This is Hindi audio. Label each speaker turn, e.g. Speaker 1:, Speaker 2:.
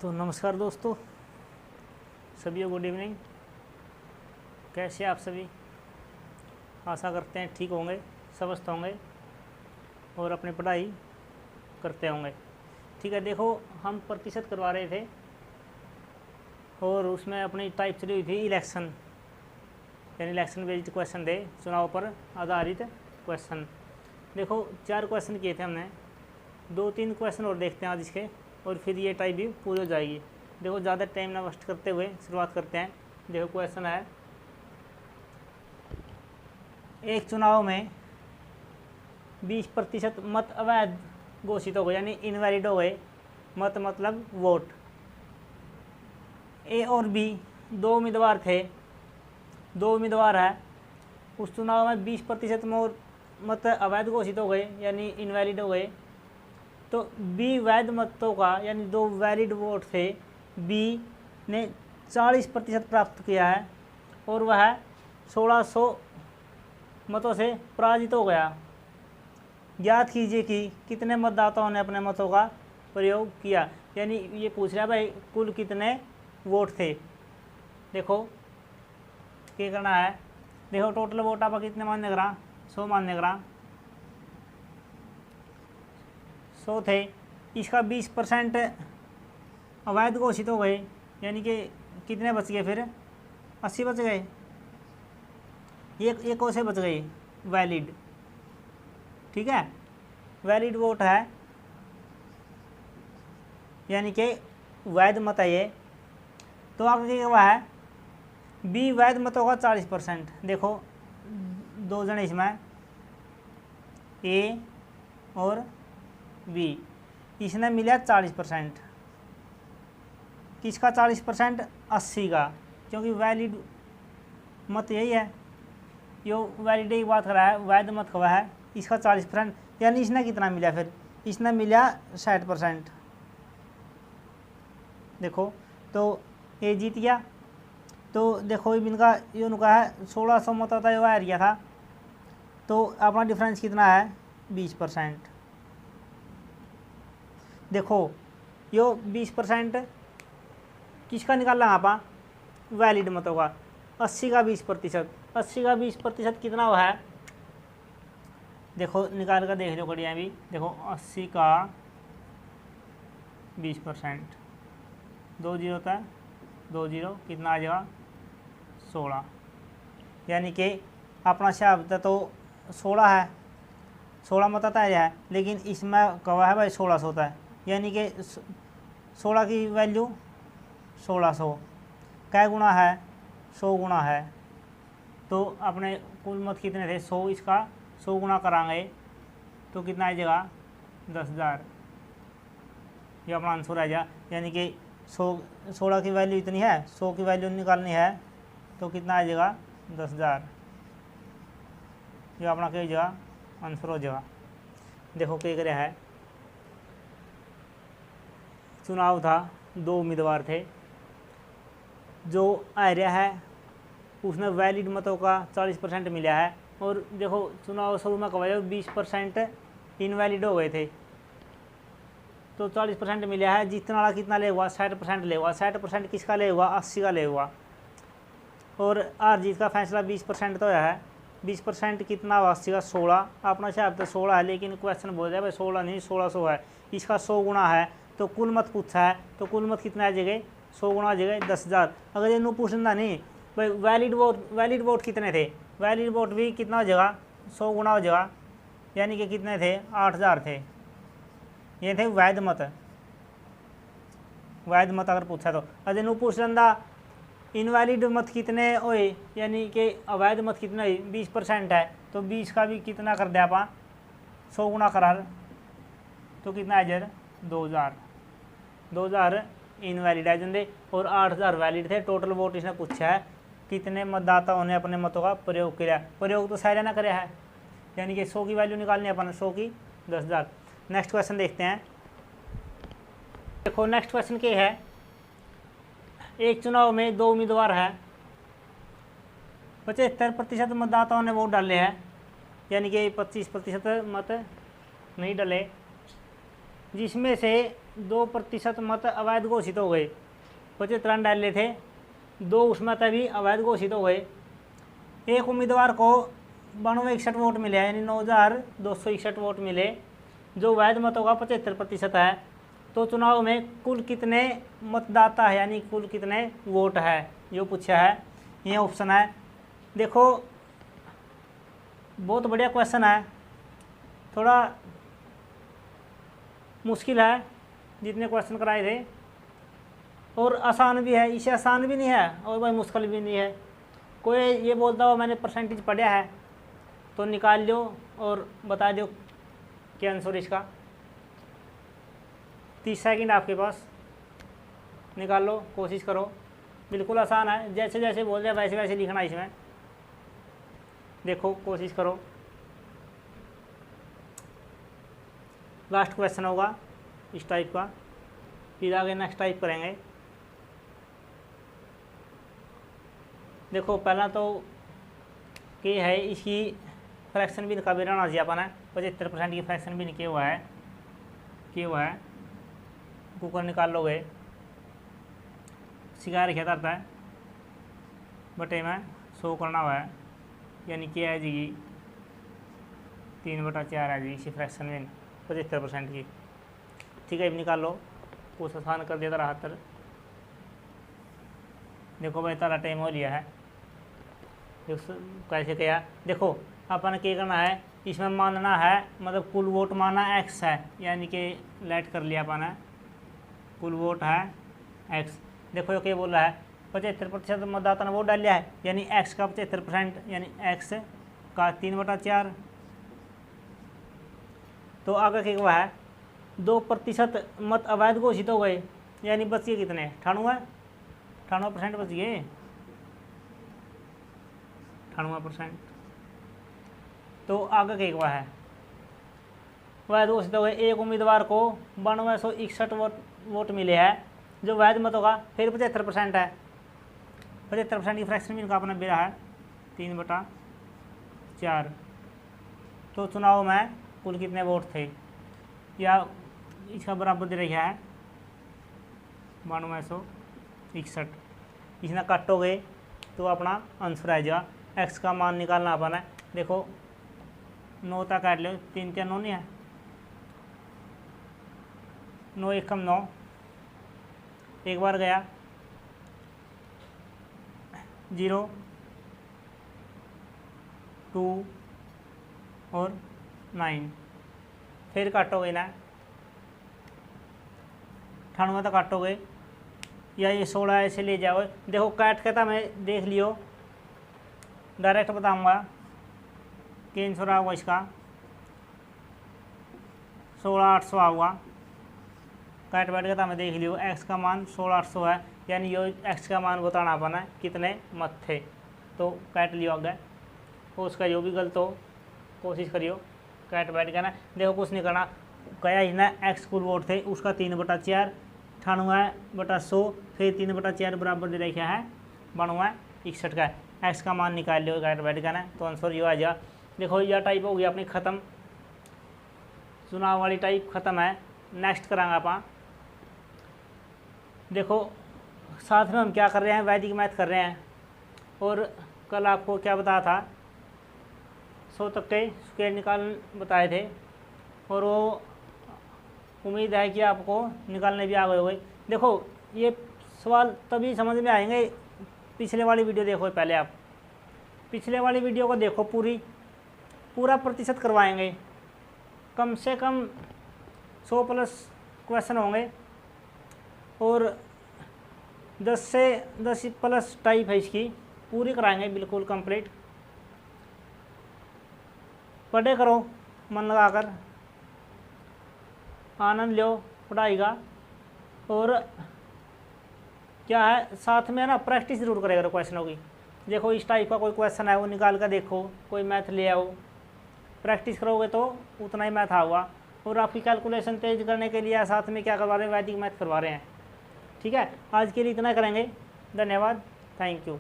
Speaker 1: तो नमस्कार दोस्तों, सभी गुड इवनिंग। कैसे आप सभी? आशा करते हैं ठीक होंगे, स्वस्थ होंगे और अपनी पढ़ाई करते होंगे। ठीक है, देखो हम प्रतिशत करवा रहे थे और उसमें अपनी टाइप चली हुई थी इलेक्शन, यानी इलेक्शन बेस्ड क्वेश्चन थे, चुनाव पर आधारित क्वेश्चन। देखो 4 क्वेश्चन किए थे हमने, 2-3 क्वेश्चन और देखते हैं आज इसके, और फिर ये टाइप भी पूरी हो जाएगी। देखो ज़्यादा टाइम ना वेस्ट करते हुए शुरुआत करते हैं। देखो क्वेश्चन है, एक चुनाव में 20% मत अवैध घोषित हो गए, यानी इनवैलिड हो गए। मत मतलब वोट। ए और बी 2 उम्मीदवार थे, 2 उम्मीदवार है। उस चुनाव में 20% मत अवैध घोषित हो गए, यानी इनवैलिड हो गए। तो बी वैध मतों का, यानी 2 वैलिड वोट थे, बी ने 40% प्राप्त किया है और वह 1600 मतों से पराजित हो गया। ज्ञात कीजिए कि कितने मतदाताओं ने अपने मतों का प्रयोग किया। यानी ये पूछ रहा है भाई कुल कितने वोट थे। देखो क्या करना है, देखो टोटल वोट आप कितने मान्य करा, 100 मान्य करा, 100 थे। इसका 20% अवैध घोषित हो गए, यानी कि कितने बच गए फिर? 80 बच गए। एक और से बच गई वैलिड। ठीक है, वैलिड वोट है, यानी कि वैध मत है ये। तो आगे क्या हुआ है, बी वैध मतों का 40%। देखो 2 जन इसमें, ए और बी, इसने मिला 40%। किसका 40%? 80 का, क्योंकि वैलिड मत यही है, यो वैलिड की बात कर रहा है, वैध मत हुआ है। इसका 40%, यानी इसने कितना मिला फिर? इसने मिला 60%। देखो तो ए जीत गया। तो देखो इनका ये उनका है 1600 मत था, यो एरिया था, तो अपना डिफरेंस कितना है? 20%। देखो यो 20% किसका निकालना आप? वैलिड मतों का। 80 का 20%, 80 का 20% कितना हुआ है? देखो निकाल कर देख लो बढ़िया भी। देखो 80 का 20%, 2 जीरो होता है, 2 जीरो कितना आ जाएगा? 16। यानी कि अपना शब्द तो 16 है, 16 मत आता है, लेकिन इसमें कवा है भाई 1600 होता है, यानी कि 16 की वैल्यू 1600 कै गुना है? 100 गुना है। तो अपने कुल मत कितने थे? 100, इसका 100 गुना कराएंगे तो कितना आ जाएगा? 10,000। ये अपना आंसर आ जाएगा। यानी कि 16 की वैल्यू इतनी है, 100 की वैल्यू निकालनी है, तो कितना आ जाएगा? 10,000। ये अपना क्या जाएगा? आंसर हो जाएगा। देखो क्या करे है, चुनाव था, 2 उम्मीदवार थे। जो आर्या है उसने वैलिड मतों का 40% मिला है, और देखो चुनाव शुरू में कहा 20% इनवैलिड हो गए थे, तो 40% मिला है। जितना वाला कितना ले हुआ? 60% ले हुआ। 60% किसका ले हुआ? 80 का ले हुआ। और हार जीत का फैसला 20% तो है। 20% कितना हुआ? 80 का 16। अपना शायद तो 16 है, लेकिन क्वेश्चन बोल रहा है भाई 16 नहीं 1600 है। इसका 100 गुना है, तो कुल मत पूछा है, तो कुल मत कितना आ जाएगा? 100 गुना आ जाएगा 10,000। अगर ये पूछना नहीं भाई वैलिड वोट कितने थे, वैलिड वोट भी कितना हो जाएगा? 100 गुना हो जाएगा, यानी कि कितने थे? 8,000 थे। ये थे वैध मत। वैध मत अगर पूछा तो अगर नू पूछ लेंदा इनवैलिड मत कितने होए, यानी कि अवैध मत कितने हुए? 20% है, तो 20 का भी कितना कर दिया आप? 100 गुना करार, तो कितना आ जाए? 2,000। 2,000 इनवैलिड है जंदे और 8,000 वैलिड थे। टोटल वोट इसने पूछा है कितने मतदाताओं ने अपने मतों का प्रयोग किया। प्रयोग तो सारे ना करे है, यानी कि 100 की वैल्यू निकालनी है अपन, 100 की 10,000। नेक्स्ट क्वेश्चन देखते हैं। देखो नेक्स्ट क्वेश्चन क्या है, एक चुनाव में 2 उम्मीदवार है, 75% मतदाताओं ने वोट डाले हैं, यानी कि 25% मत नहीं डाले। जिसमें से 2% मत अवैध घोषित हो गए। 75 रन डाले थे, 2 उसमें तभी अवैध घोषित हो गए। एक उम्मीदवार को 9261 वोट मिले, यानी 9261 वोट मिले, जो वैध मतों का 75% है। तो चुनाव में कुल कितने मतदाता है, यानी कुल कितने वोट है, ये पूछा है। ये ऑप्शन है। देखो बहुत बढ़िया क्वेश्चन है, थोड़ा मुश्किल है जितने क्वेश्चन कराए थे, और आसान भी है, इसे आसान भी नहीं है और भाई मुश्किल भी नहीं है। कोई ये बोलता हो मैंने परसेंटेज पढ़ा है तो निकाल लो और बता दो क्या आंसर इसका। 30 सेकंड आपके पास, निकाल लो, कोशिश करो। बिल्कुल आसान है, जैसे जैसे बोल रहे हैं वैसे वैसे लिखना इसमें। देखो कोशिश करो। लास्ट क्वेश्चन होगा इस टाइप का, फिर आगे नेक्स्ट टाइप करेंगे। देखो पहला तो क्या है, इसकी फ्रैक्शन भी कबीरा नाजिया अपन है, 75% की फ्रैक्शन भी नहीं किया हुआ है। कुकर निकाल लोगे, शिकार क्या करता है बटे में 100 करना हुआ है, यानी क्या है जी 3/4 है जी इसी फ्रैक्शन में 75% की। ठीक है, अब निकाल लो, कुछ आसान कर दिया था 73। देखो भाई तारा टाइम हो लिया है, कैसे किया। देखो अपन क्या करना है, इसमें मानना है, मतलब कुल वोट माना x है, यानी कि लेट कर लिया अपन है, कुल वोट है x। देखो ये क्या बोल रहा है, 75% मतदाता ने वोट डाल लिया है, यानी x का 75%, यानी x का 3/4। तो आगे क्या हुआ है, 2% मत अवैध घोषित हो गए, यानी बच गए कितने, 98% बच गए, 98%। तो आगे क्या हुआ है, वैध घोषित हो गए। एक उम्मीदवार को 9261 वोट मिले हैं, जो वैध मतों का फिर 75% है। 75% की फ्रैक्शन भी इनका अपना बेरा है 3/4। तो चुनाव में कुल कितने वोट थे, या इसका बराबर दे रखा है 9261। इसमें काटोगे तो अपना आंसर आ जाएगा। एक्स का मान निकालना अपन है। देखो 9 तक काट लो, 3 3 9 नहीं है, 9 1 कम 9, एक बार गया 0 2 और 9, फिर काटोगे ना 98 तक काटोगे, या ये 16 ऐसे ले जाओगे। देखो काट के था मैं देख लियो, डायरेक्ट बताऊंगा कि आंसर आऊगा इसका 16800 आऊगा। काट बैठ का मैं देख लियो, एक्स का मान 16800 है, यानी ये एक्स का मान बताना अपना है कितने मत थे। तो काट लियो आगे, उसका जो भी गलत हो कोशिश करियो काट बैठ का ना। देखो कुछ नहीं करना, कया इतना एक्स कुल वोट थे उसका 3/4, 98/100, फिर 3/4 बराबर दे रखा है 9261 का। एक्स का मान निकाल लियो काट बैठ का ना, तो आंसर ये आ जा। देखो यह टाइप हो गया अपनी ख़त्म, चुनाव वाली टाइप ख़त्म है। नेक्स्ट करांगे आप। देखो साथ में हम क्या कर रहे हैं, वैदिक मैथ कर रहे हैं, और कल आपको क्या बताया था 100 तक के स्क्वायर निकाल बताए थे, और वो उम्मीद है कि आपको निकालने भी आ गए होंगे। देखो ये सवाल तभी समझ में आएंगे, पिछले वाली वीडियो देखो पहले, आप पिछले वाली वीडियो को देखो, पूरा प्रतिशत करवाएंगे, कम से कम 100 प्लस क्वेश्चन होंगे, और 10 से 10 प्लस टाइप है इसकी, पूरी कराएंगे बिल्कुल कंप्लीट। पढ़े करो मन लगाकर, आनंद लो पढ़ाई का, और क्या है साथ में ना प्रैक्टिस जरूर करेगा क्वेश्चनों की। देखो इस टाइप का कोई क्वेश्चन है वो निकाल कर देखो, कोई मैथ ले आओ, प्रैक्टिस करोगे तो उतना ही मैथ आऊगा। और आपकी कैलकुलेशन तेज करने के लिए साथ में क्या करवा रहे हैं, वैदिक मैथ करवा रहे हैं। ठीक है, आज के लिए इतना करेंगे, धन्यवाद, थैंक यू।